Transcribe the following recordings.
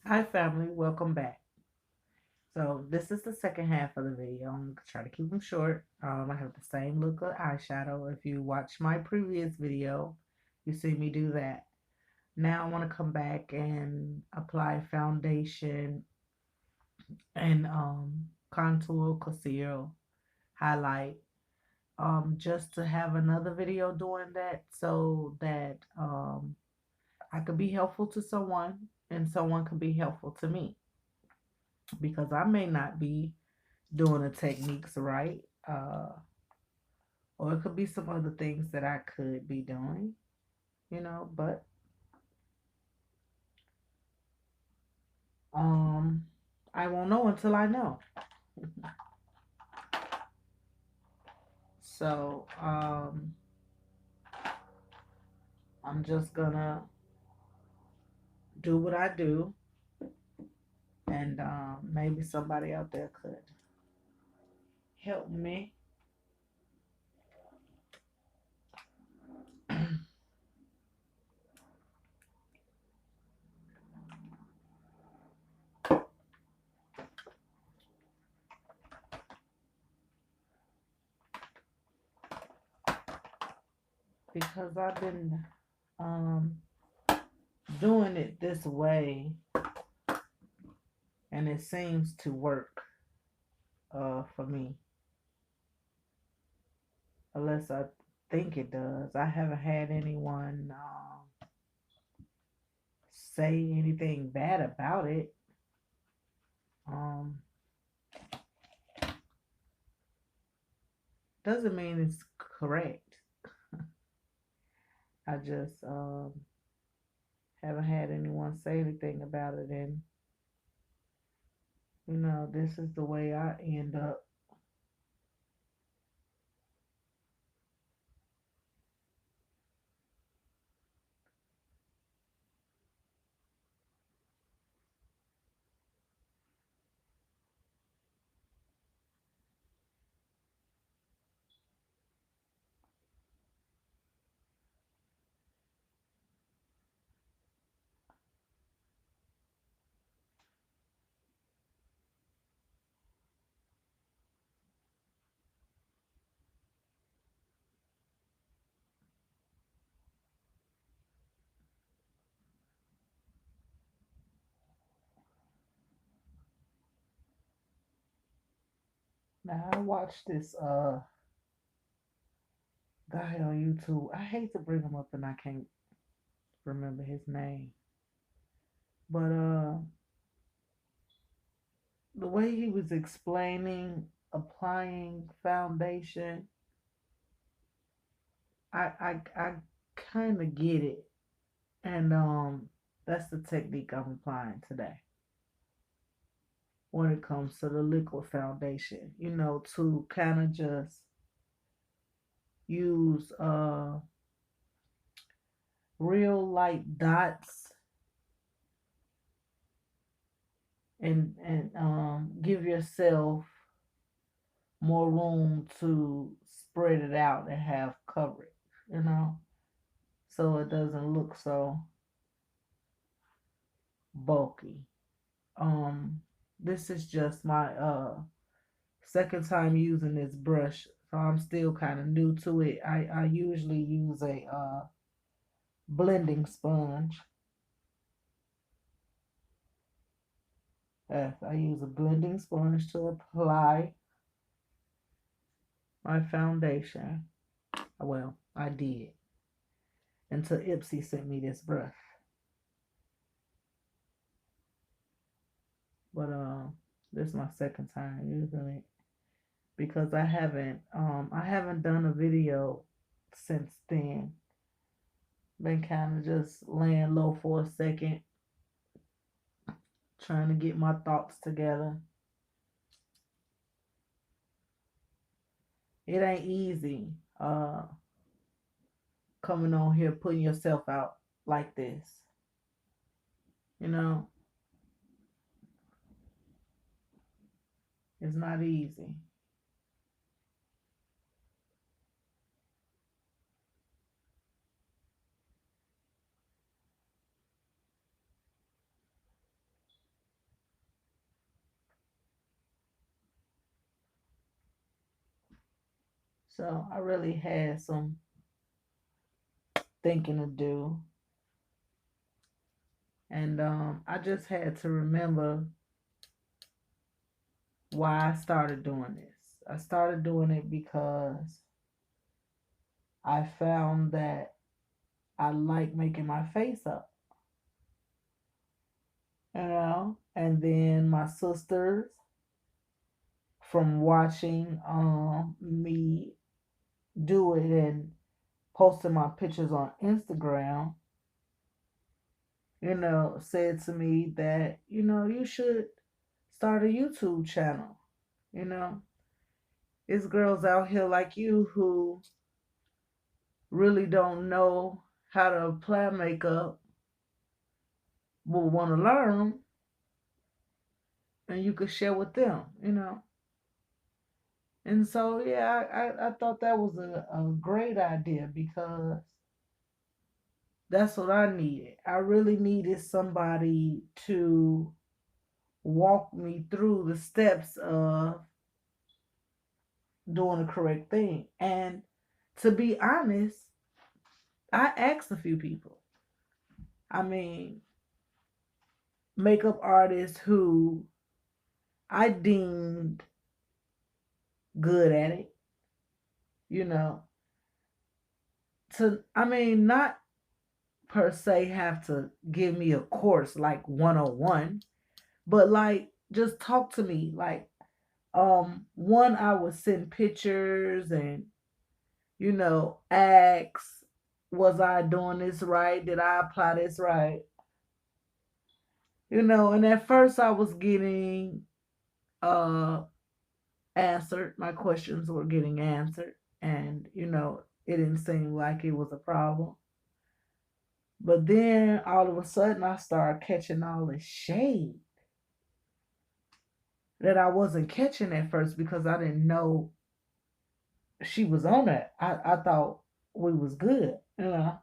Hi family, welcome back. So this is the second half of the video. I'm gonna try to keep them short. I have the same look of eyeshadow. If you watch my previous video, you see me do that. Now I want to come back and apply foundation and contour, conceal, highlight. Just to have another video doing that so that I could be helpful to someone and someone could be helpful to me because I may not be doing the techniques right. Or it could be some other things that I could be doing, but um I won't know until I know. So I'm just gonna do what I do and maybe somebody out there could help me. Because I've been um doing it this way and it seems to work for me. Unless I think it does. I haven't had anyone say anything bad about it. Um, doesn't mean it's correct. I just haven't had anyone say anything about it, and this is the way I end up. Now I watched this guy on YouTube. I hate to bring him up and I can't remember his name, but the way he was explaining applying foundation, I kind of get it, and that's the technique I'm applying today when it comes to the liquid foundation. To kind of just use real light dots and give yourself more room to spread it out and have coverage, you know, so it doesn't look so bulky. Um, this is just my second time using this brush, so I'm still kind of new to it. I usually use a blending sponge. I use a blending sponge to apply my foundation. Well, I did until Ipsy sent me this brush. But this is my second time using it because I haven't done a video since then. Been kind of just laying low for a second, trying to get my thoughts together. It ain't easy coming on here putting yourself out like this. You know, it's not easy. So I really had some thinking to do. And I just had to remember why I started doing this. I started doing it because I found that I like making my face up, and then my sisters, from watching me do it and posting my pictures on Instagram, said to me that, you should start a YouTube channel. You know, it's girls out here like you who really don't know how to apply makeup but want to learn, and you could share with them. And so, yeah, I thought that was a great idea because that's what I needed. I really needed somebody to walk me through the steps of doing the correct thing. And to be honest, I asked a few people. I mean, makeup artists who I deemed good at it, you know, not per se have to give me a course like 101, but like just talk to me. Like, one, I would send pictures and, ask, was I doing this right? Did I apply this right? And at first I was getting uh answered. My questions were getting answered, and it didn't seem like it was a problem. But then all of a sudden I started catching all this shade that I wasn't catching at first because I didn't know she was on it. I thought we was good. But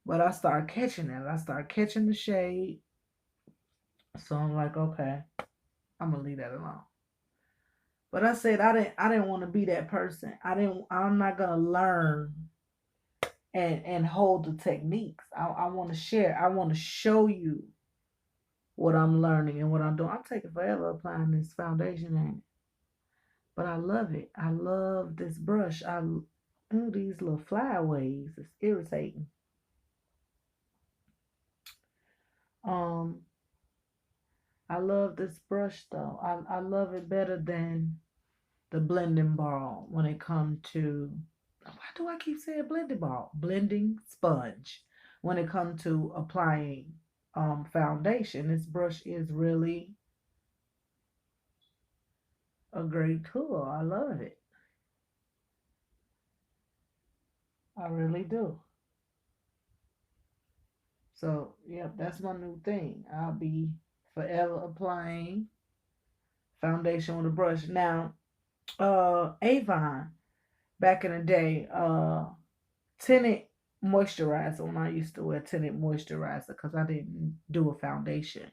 I started catching it. I started catching the shade. So I'm like, okay, I'm gonna leave that alone. But I said I didn't want to be that person. I'm not gonna learn and hold the techniques. I want to share. I want to show you what I'm learning and what I'm doing. I'm taking forever applying this foundation, ain't it? But I love it. I love this brush. These little flyaways. It's irritating. Um, I love this brush though. I love it better than the blending ball when it comes to, why do I keep saying blending ball? Blending sponge. When it comes to applying foundation, this brush is really a great tool. I love it. I really do. So, yep, that's my new thing. I'll be forever applying foundation with a brush. Now, Avon, back in the day, tinted moisturizer, when I used to wear tinted moisturizer because I didn't do a foundation.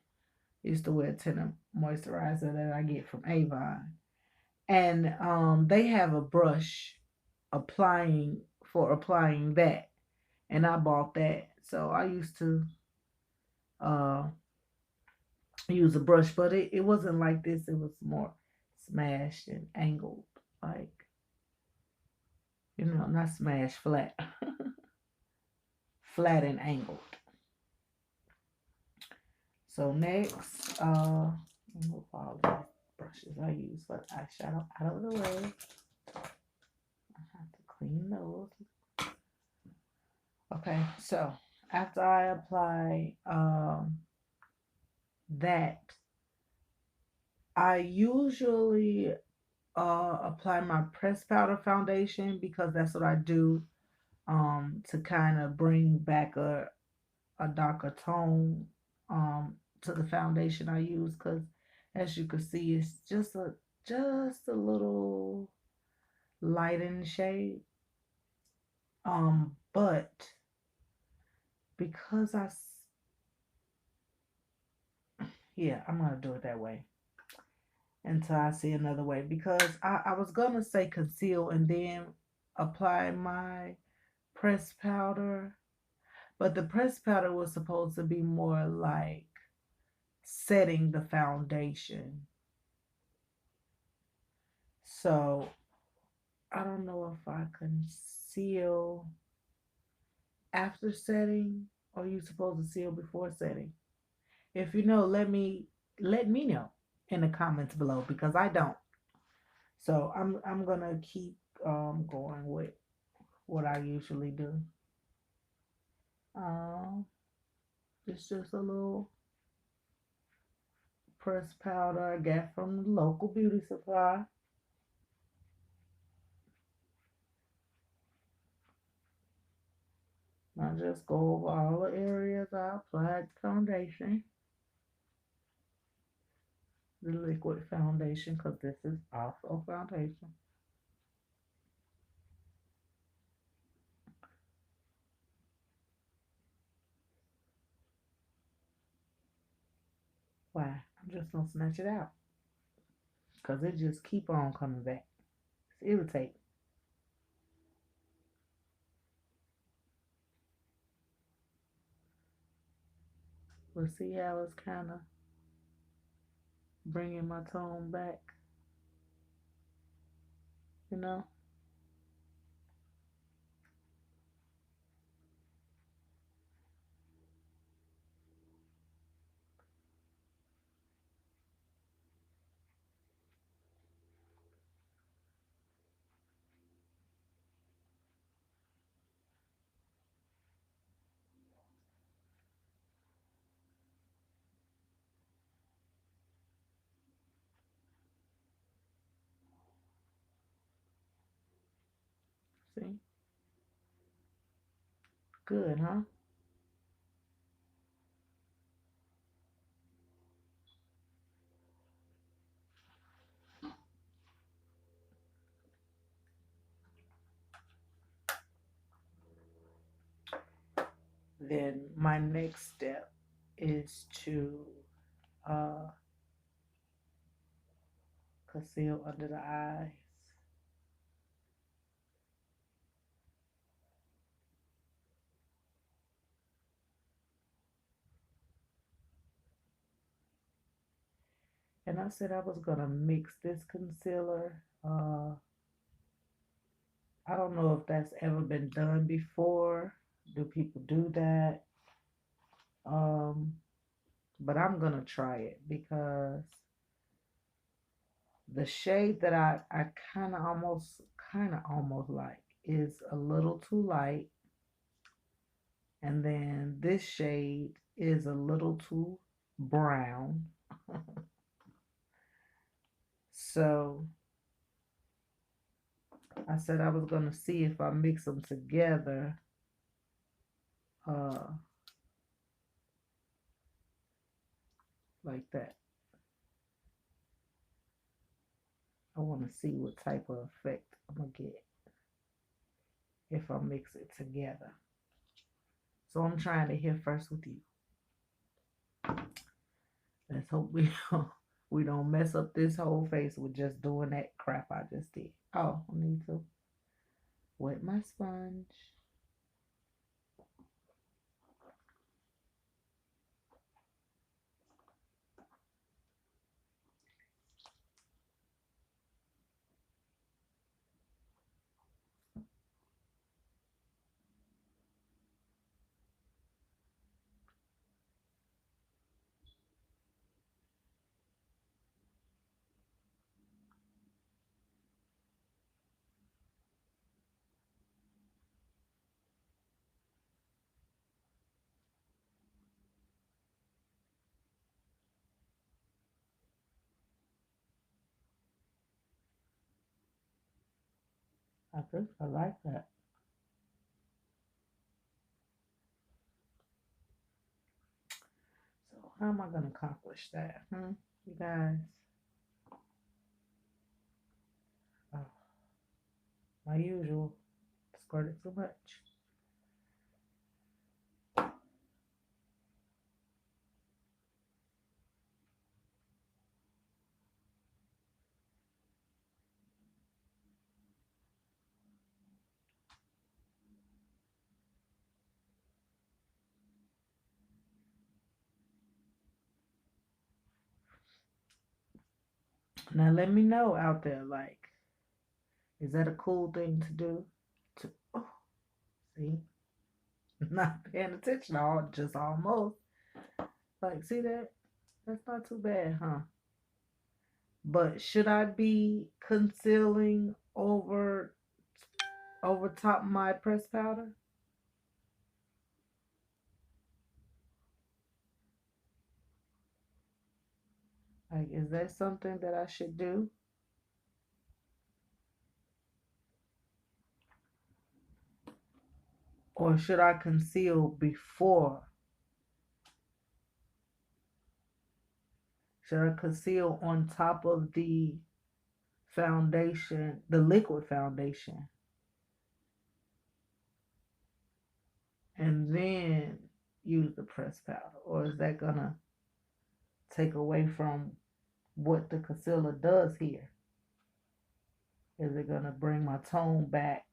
I used to wear tinted moisturizer that I get from Avon. And they have a brush applying that. And I bought that. So I used to uh use a brush, but it wasn't like this. It was more smashed and angled, like, not smashed, flat. Flat and angled. So next, move all these brushes I use for eyeshadow out of the way. I have to clean those. Okay, so after I apply that, I usually apply my pressed powder foundation because that's what I do to kind of bring back a darker tone to the foundation I use, because as you can see, it's just a little light in the shade. But because yeah, I'm gonna do it that way. until I see another way, because I was gonna say conceal and then apply my pressed powder, but the pressed powder was supposed to be more like setting the foundation. So I don't know if I conceal after setting or you supposed to seal before setting. If you know, let me know in the comments below because I don't. So I'm gonna keep going with what I usually do. Um, it's just a little pressed powder I got from the local beauty supply. I just go over all the areas I applied foundation, the liquid foundation, because this is also foundation. Why? I'm just gonna snatch it out because it just keep on coming back. It's irritating. But see how it's kind of bringing my tone back, you know? See? Good, huh? Then my next step is to uh, conceal under the eyes. And I said I was gonna mix this concealer. I don't know if that's ever been done before. Do people do that? Um, but I'm gonna try it because the shade that I kind of almost like is a little too light, and then this shade is a little too brown. So I said I was gonna see if I mix them together, uh, like that. I want to see what type of effect I'm gonna get if I mix it together. So I'm trying to hear first with you. Let's hope we we don't mess up this whole face with just doing that crap I just did. Oh, I need to wet my sponge. I like that. So how am I gonna accomplish that? You guys. Oh, my usual. Squirted too much. Now let me know out there, like, is that a cool thing to do? To, oh, see, not paying attention, all just almost. Like, see that? That's not too bad, huh? But should I be concealing over top my pressed powder? Like, is that something that I should do? Or should I conceal before? Should I conceal on top of the foundation, the liquid foundation, and then use the pressed powder? Or is that gonna take away from what the concealer does here? Is it gonna bring my tone back?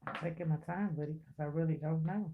I'm taking my time with it because I really don't know.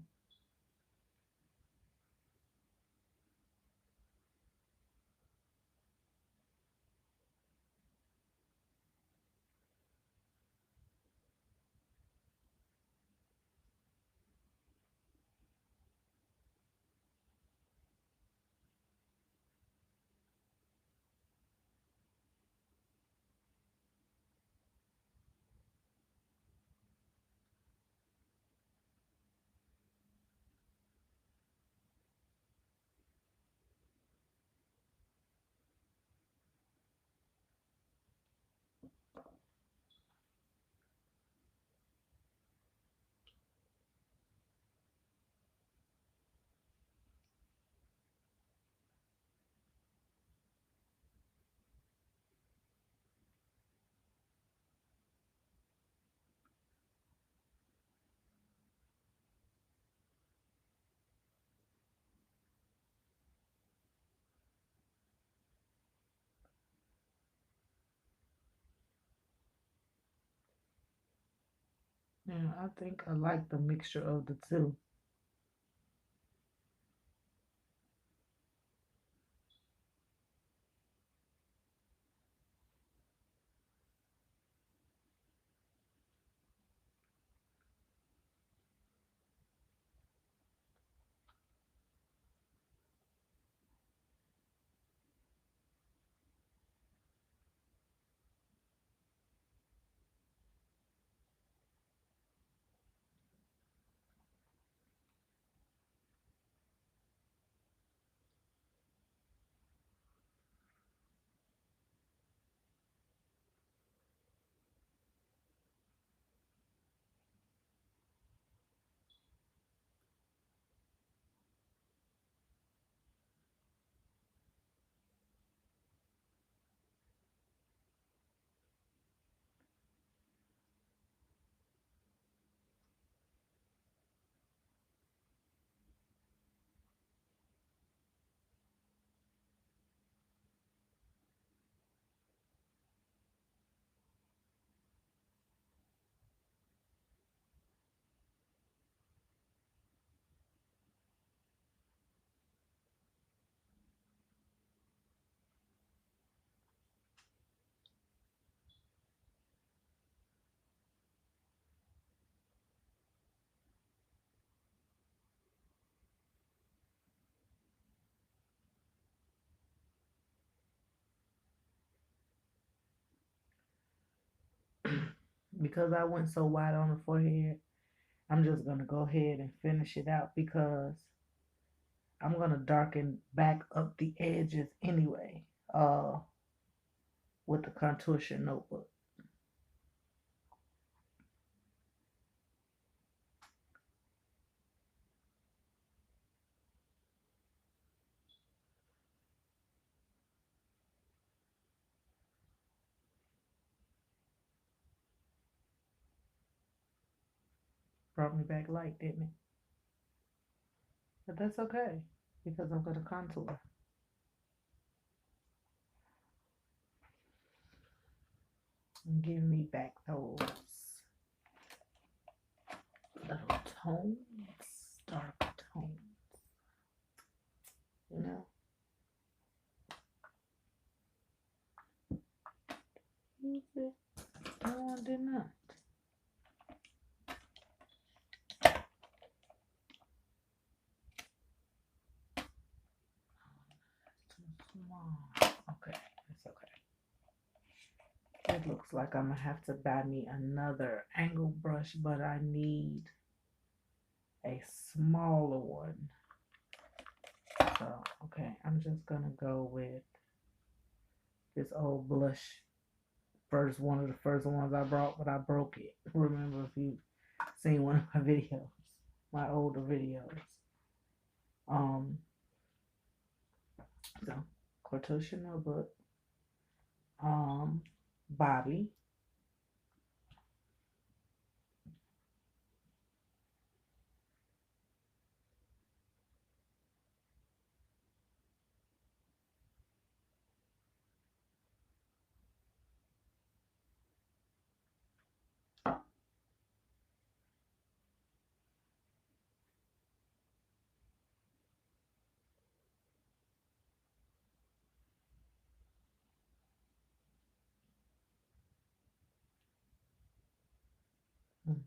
Yeah, I think I like the mixture of the two. Because I went so wide on the forehead, I'm just gonna go ahead and finish it out because I'm gonna darken back up the edges anyway, with the contour notebook. Brought me back light, didn't it? But that's okay because I'm going to contour. And give me back those little tones, dark tones, you know? Use it. No, I did not. Too small. Okay, it's okay. It looks like I'm gonna have to buy me another angle brush, but I need a smaller one. So, okay, I'm just gonna go with this old blush. One of the first ones I brought, but I broke it. Remember, if you seen one of my videos, my older videos. So Corto Chanel book. Bobby. Mm.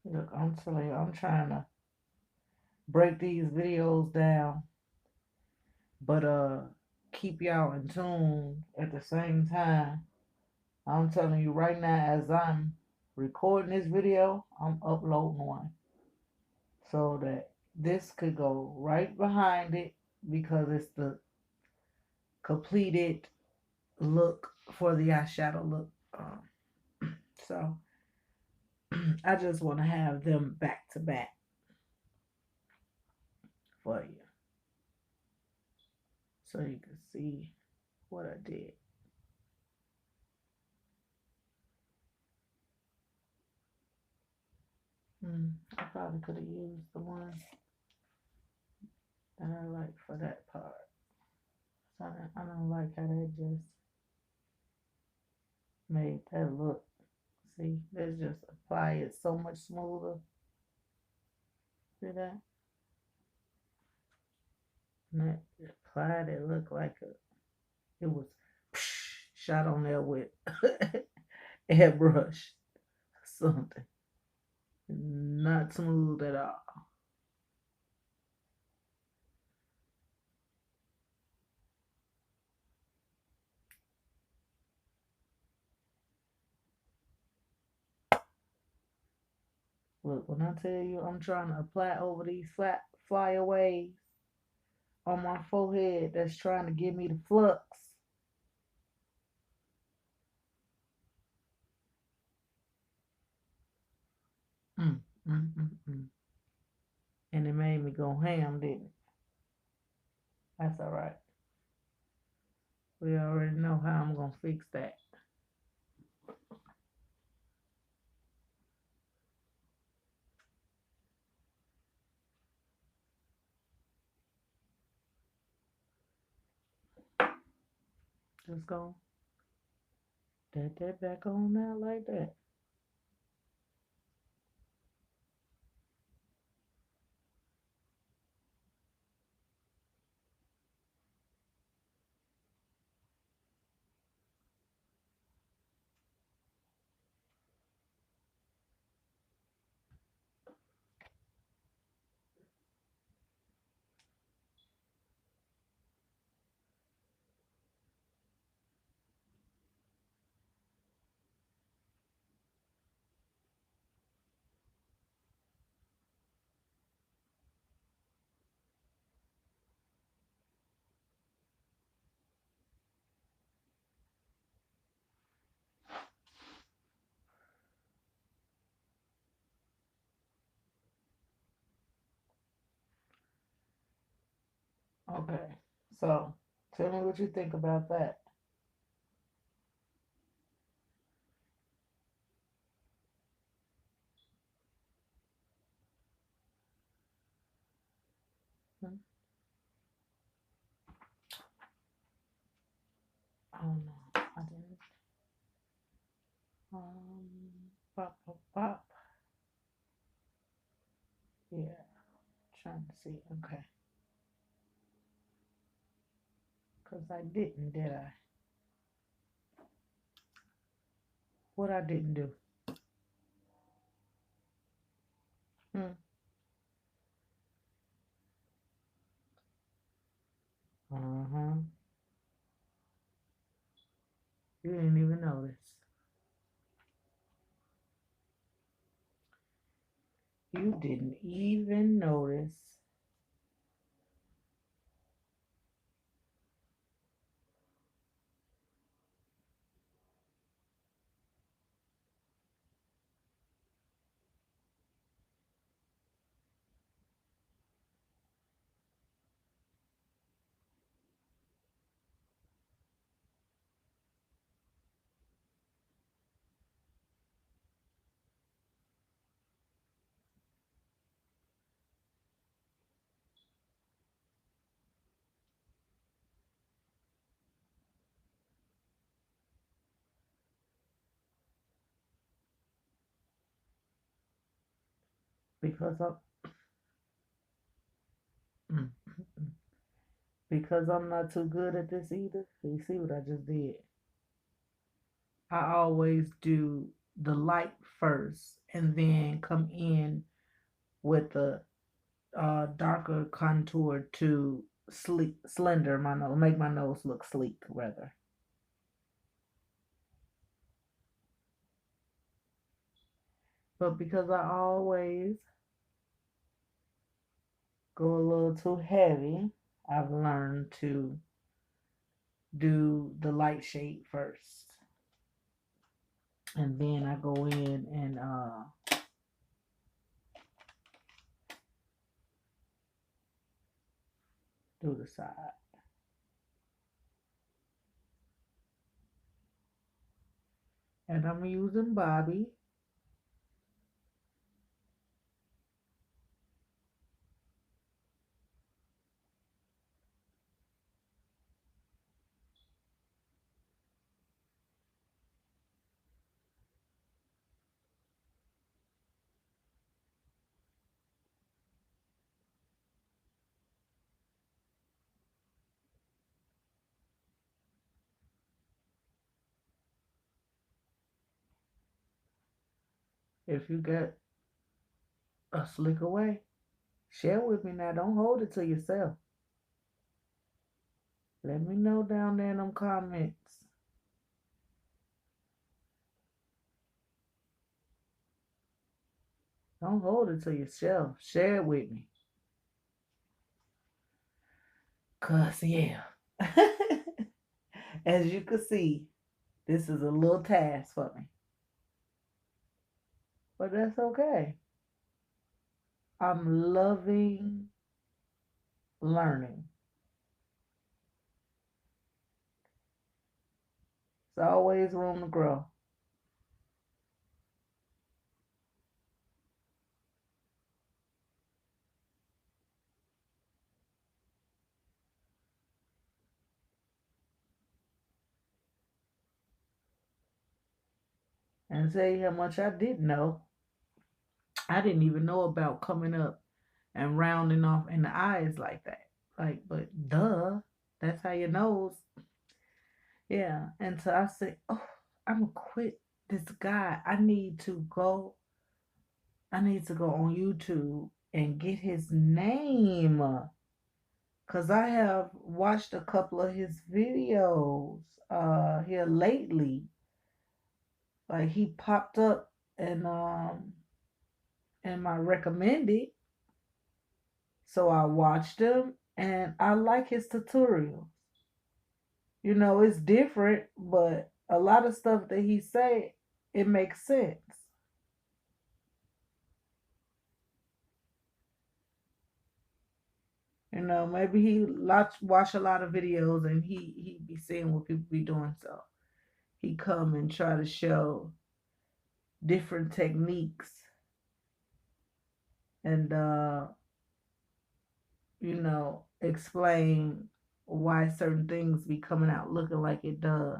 Look, I'm telling you, I'm trying to break these videos down, but keep y'all in tune at the same time. I'm telling you right now, as I'm recording this video, I'm uploading one so that this could go right behind it because it's the completed look for the eyeshadow look. So I just want to have them back to back for you so you can see what I did. I probably could have used the one that I like for that part. So I don't like how that just made that look. See, let's just apply it so much smoother. See that? And that applied it looked like it was shot on there with airbrush something. Not smooth at all. Look, when I tell you I'm trying to apply over these flat flyaways on my forehead that's trying to give me the flux. Mm, mm, mm, mm. And it made me go ham, didn't it? That's alright. We already know how I'm going to fix that. Just go that back on now like that. Okay. So, tell me what you think about that. Hmm? Oh no, I didn't. Pop, pop, pop. Yeah, trying to see. Okay. Because I didn't, did I? What I didn't do? Hmm. Uh-huh. You didn't even notice. You didn't even notice. Because I'm mm, because I'm not too good at this either. You see what I just did? I always do the light first and then come in with the darker contour to slender my nose, make my nose look sleek rather. But because I always go a little too heavy, I've learned to do the light shade first. And then I go in and do the side. And I'm using Bobby. If you get a slicker way, share with me now. Don't hold it to yourself. Let me know down there in them comments. Don't hold it to yourself. Share it with me. Cause yeah. As you can see, this is a little task for me. But that's okay. I'm loving learning. There's always room to grow. And tell you how much I didn't know. I didn't even know about coming up and rounding off in the eyes like that. Like, but duh, that's how your nose. Yeah. And so I said, oh, I'm gonna quit this guy. I need to go on YouTube and get his name. Cause I have watched a couple of his videos here lately. Like he popped up and in my recommended. So I watched him and I like his tutorials. You know, it's different, but a lot of stuff that he say, it makes sense. You know, maybe he watch a lot of videos and he be seeing what people be doing. So he come and try to show different techniques and explain why certain things be coming out looking like it does.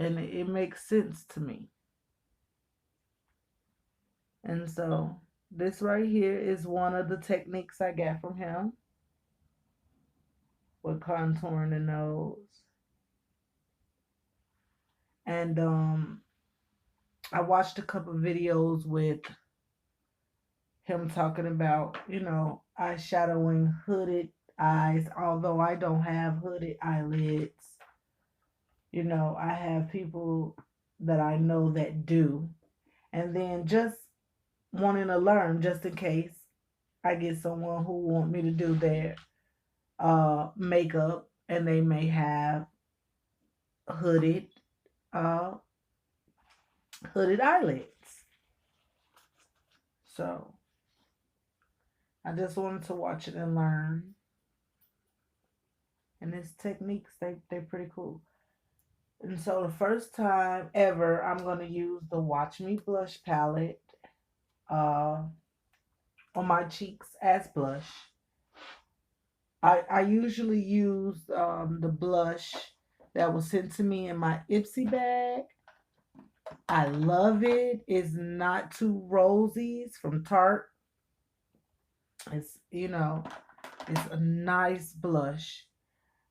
And it makes sense to me. And so this right here is one of the techniques I got from him with contouring the nose. And I watched a couple of videos with him talking about, eyeshadowing hooded eyes, although I don't have hooded eyelids. I have people that I know that do. And then just wanting to learn just in case I get someone who want me to do their makeup and they may have hooded uh hooded eyelids. So I just wanted to watch it and learn. And his techniques, they're pretty cool. And so the first time ever, I'm gonna use the Watch Me Blush palette uh, on my cheeks as blush. I usually use the blush that was sent to me in my Ipsy bag. I love it. It's not too rosy. It's from Tarte. It's it's a nice blush,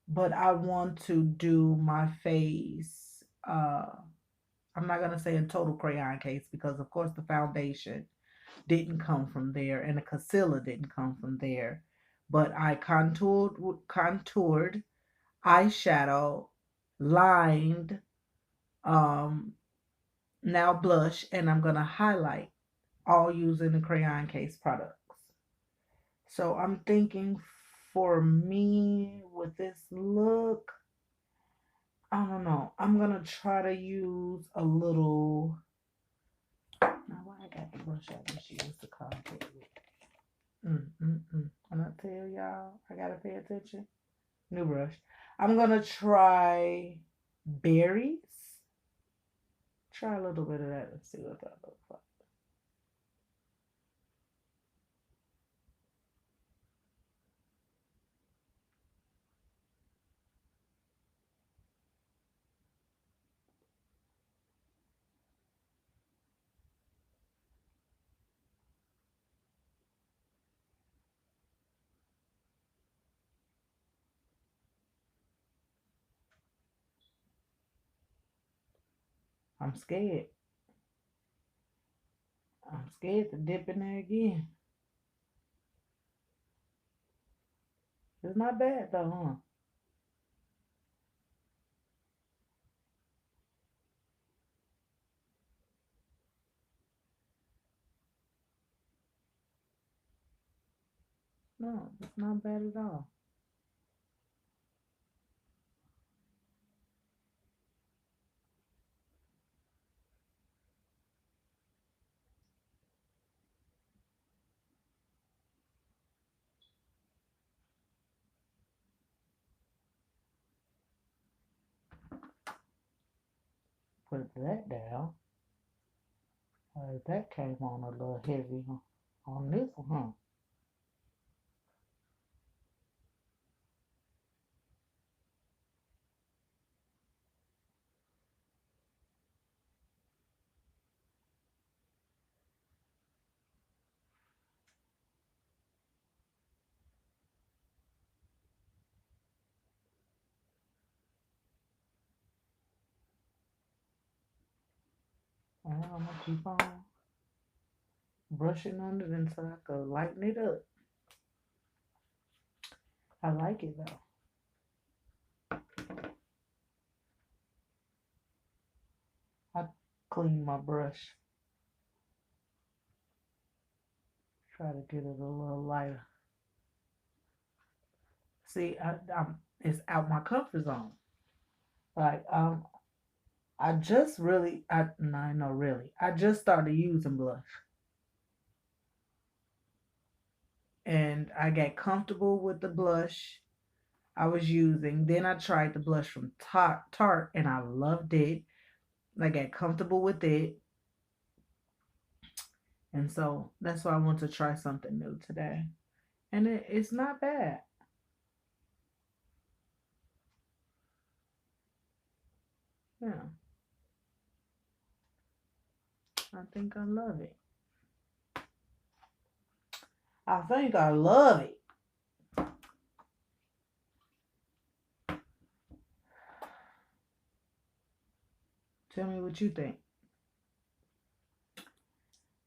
but I want to do my face. I'm not gonna say in total Crayoncase because of course the foundation didn't come from there and the concealer didn't come from there. But I contoured, eyeshadow, lined, um, now blush, and I'm gonna highlight all using the Crayoncase products. So I'm thinking for me with this look, I don't know. I'm gonna try to use a little. Now why I got the brush out and she used the contour with. When I tell y'all, I gotta pay attention. New brush. I'm gonna try berries. Try a little bit of that and see what that looks like. I'm scared. I'm scared to dip in there again. It's not bad though, huh? No, it's not bad at all. Put that down. That came on a little heavy on this one, huh? And I'm gonna keep on brushing on it until I can lighten it up. I like it though. I clean my brush. Try to get it a little lighter. See, it's out my comfort zone. Like I just really, no, no, really, I just started using blush, and I got comfortable with the blush I was using. Then I tried the blush from Tarte, and I loved it. I got comfortable with it, and so that's why I want to try something new today. And it's not bad. Yeah, I think I love it. I think I love it. Tell me what you think.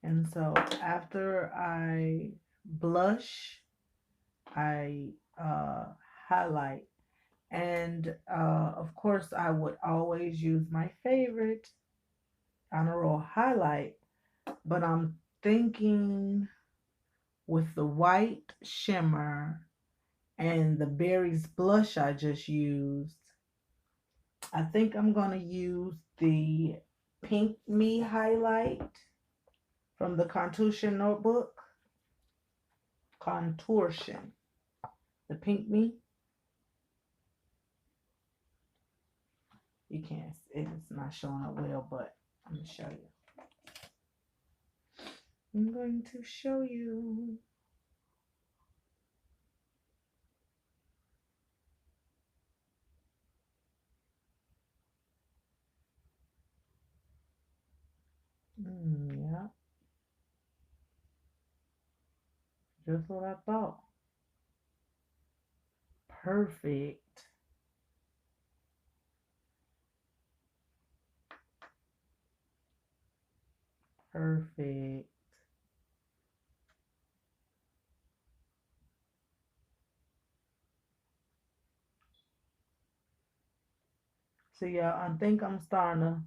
And so after I blush, I highlight. And of course, I would always use my favorite honor roll highlight, but I'm thinking with the white shimmer and the berries blush I just used, I think I'm going to use the Pink Me highlight from the Contortion notebook. Contortion. The Pink Me. You can't, it's not showing up well, but I'm going to show you. I'm going to show you. Yeah, just what I thought. Perfect. Perfect. So yeah, I think I'm starting to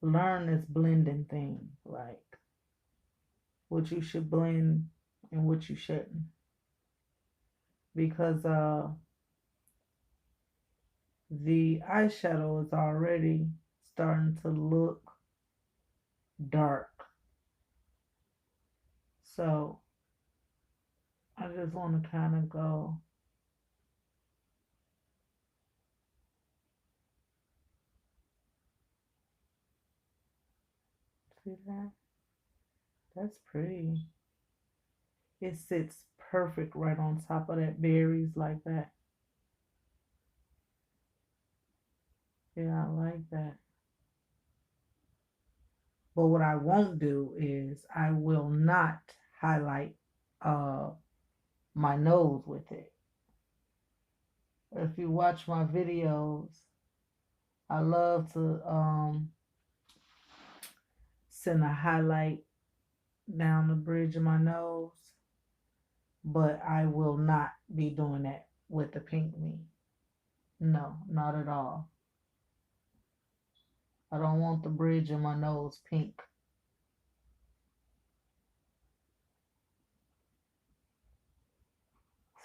learn this blending thing, like what you should blend and what you shouldn't. Because the eyeshadow is already starting to look dark. So I just want to kind of go see that? That's pretty. It sits perfect right on top of that berries like that. Yeah, I like that. But what I won't do is I will not highlight uh my nose with it. If you watch my videos, I love to send a highlight down the bridge of my nose, but I will not be doing that with the Pink Me. No, not at all. I don't want the bridge of my nose pink.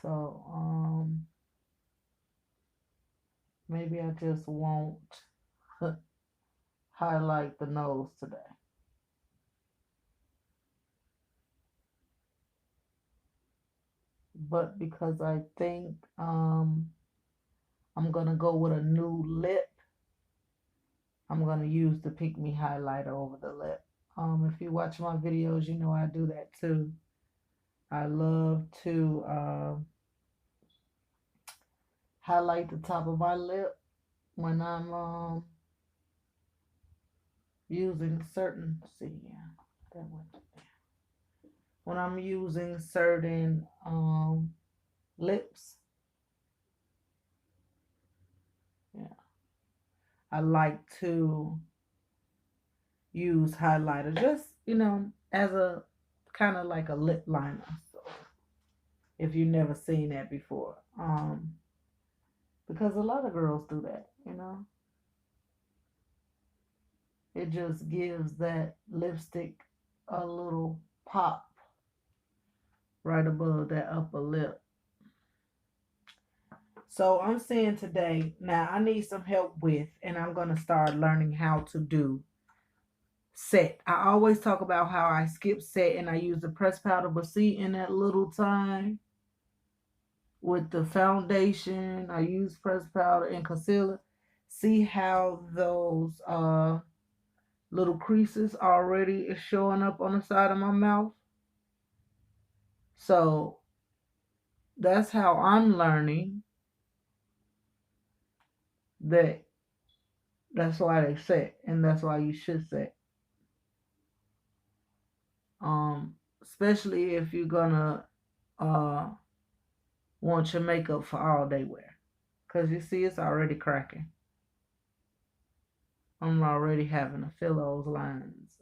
So maybe I just won't highlight the nose today. But because I think I'm gonna go with a new lip I'm going to use the Pick Me highlighter over the lip. If you watch my videos, you know I do that too. I love to highlight the top of my lip when I'm using certain, see, yeah, that went there. When I'm using certain lips, yeah, I like to use highlighter, just, as a kind of like a lip liner. So if you've never seen that before, because a lot of girls do that. It just gives that lipstick a little pop right above that upper lip. So I'm saying today, now I need some help with, and I'm going to start learning how to do set. I always talk about how I skip set and I use the pressed powder, but see, in that little time with the foundation, I use pressed powder and concealer. See how those little creases already is showing up on the side of my mouth? So that's how I'm learning that that's why they set, and that's why you should set. Especially if you're gonna uh want your makeup for all day wear. Cause you see it's already cracking. I'm already having to fill those lines.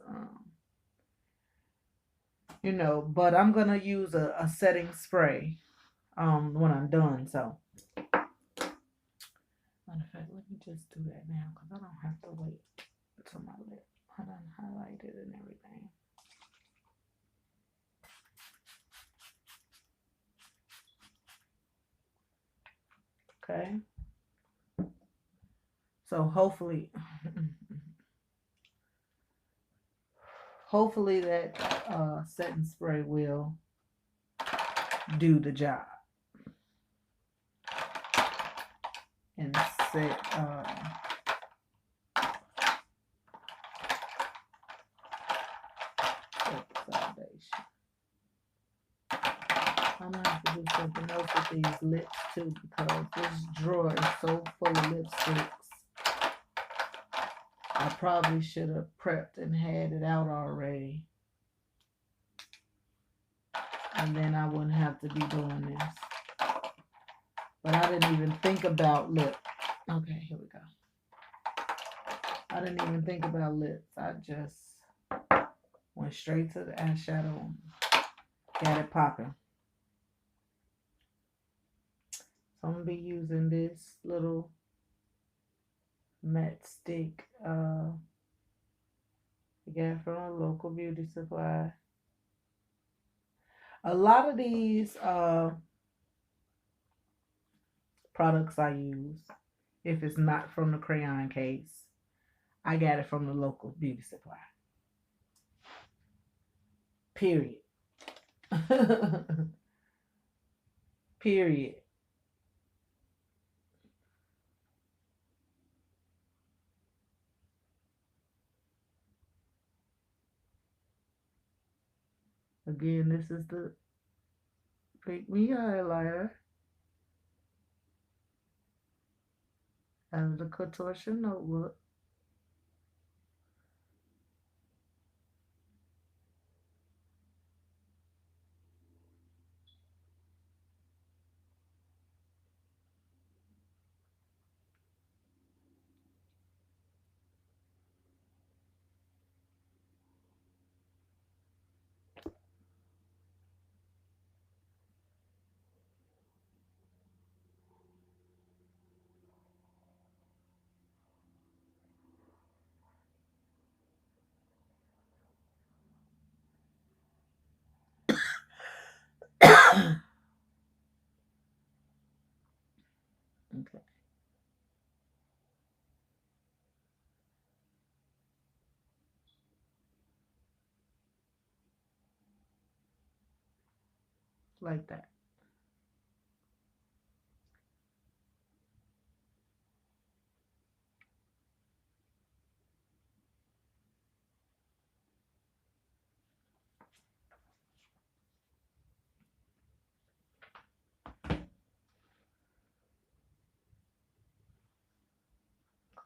But I'm gonna use a setting spray when I'm done. So matter of fact, let me just do that now because I don't have to wait until my lip. I done highlighted and everything. Okay. So hopefully that setting spray will do the job and set the foundation. I'm gonna have to do something else with these lips too because this drawer is so full of lipsticks. I probably should have prepped and had it out already. And then I wouldn't have to be doing this. But I didn't even think about lip. Okay, here we go. I didn't even think about lips. I just went straight to the eyeshadow and got it popping. So I'm going to be using this little matte stick I got from a local beauty supply. A lot of these products I use, if it's not from the Crayoncase, I got it from the local beauty supply. Period. Period. Again, this is the Pick Me highlighter and the contortion notebook. Okay. Like that.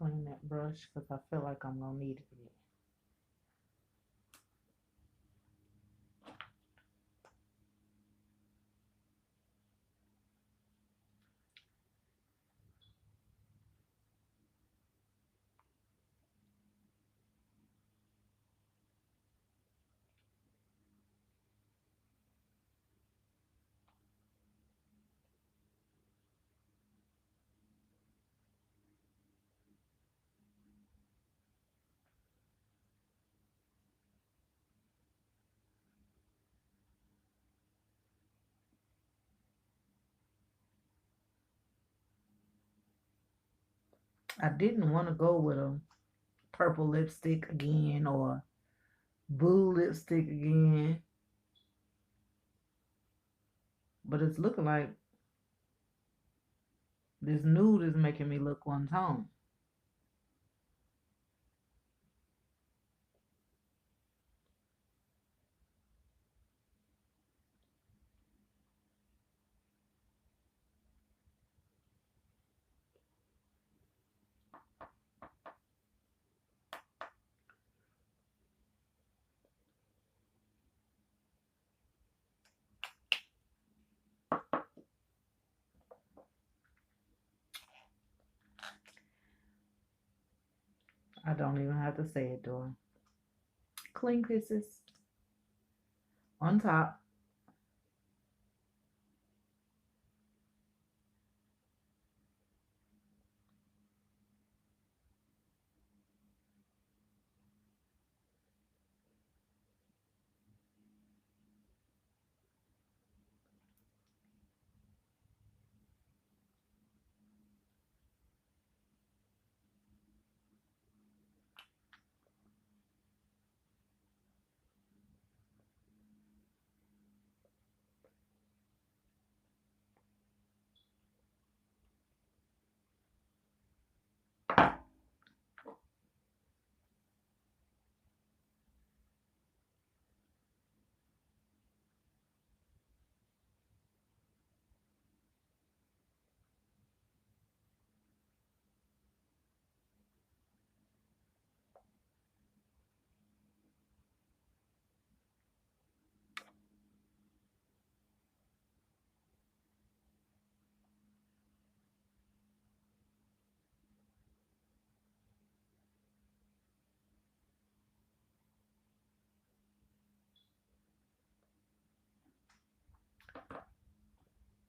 clean that brush because I feel like I'm going to need it again. I didn't want to go with a purple lipstick again or blue lipstick again, but it's looking like this nude is making me look one tone. I don't even have to say it, do I? Clean kisses on top.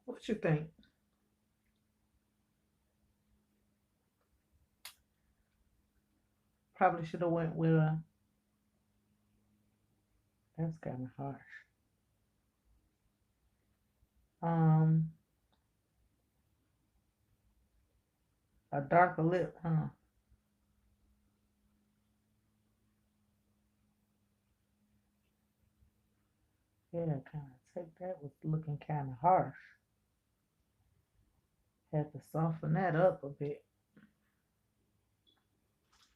What you think? Probably should have went with a, that's kind of harsh. Um, a darker lip, huh? Yeah, kind of take that was looking kind of harsh. Had to soften that up a bit.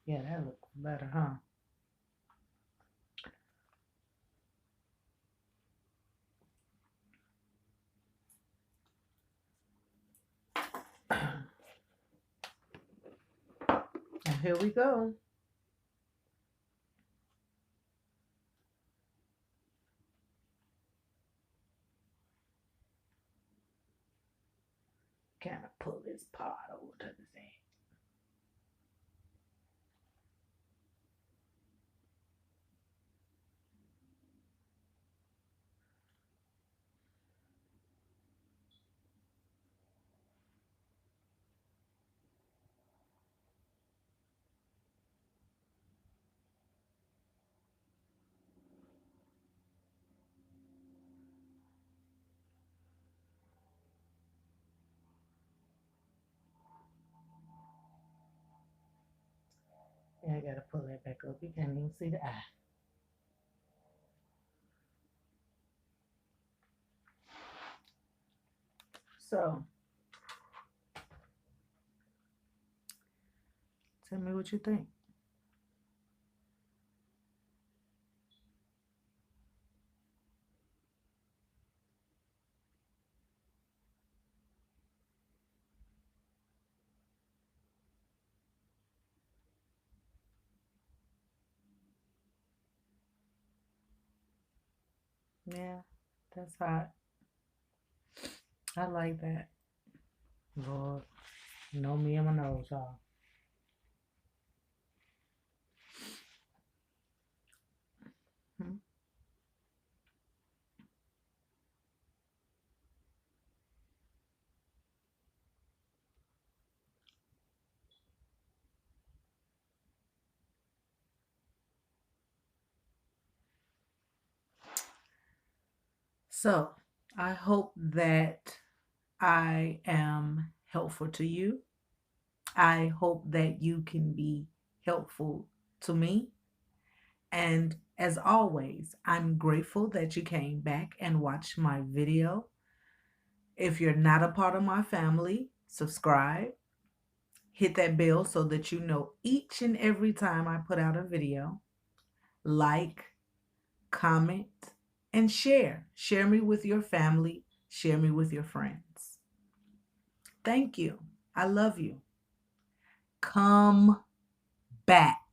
Yeah, that looks better, huh? And here we go. Kind of pull this part over to the side. Yeah, I gotta pull that back up. You can't even see the eye. So, tell me what you think. Yeah, that's hot. I like that. Lord, know me and my nose, y'all. Hmm. So, I hope that I am helpful to you. I hope that you can be helpful to me. And as always, I'm grateful that you came back and watched my video. If you're not a part of my family, subscribe, hit that bell so that you know each and every time I put out a video. Like, comment, and share. Share me with your family, share me with your friends. Thank you. I love you. Come back.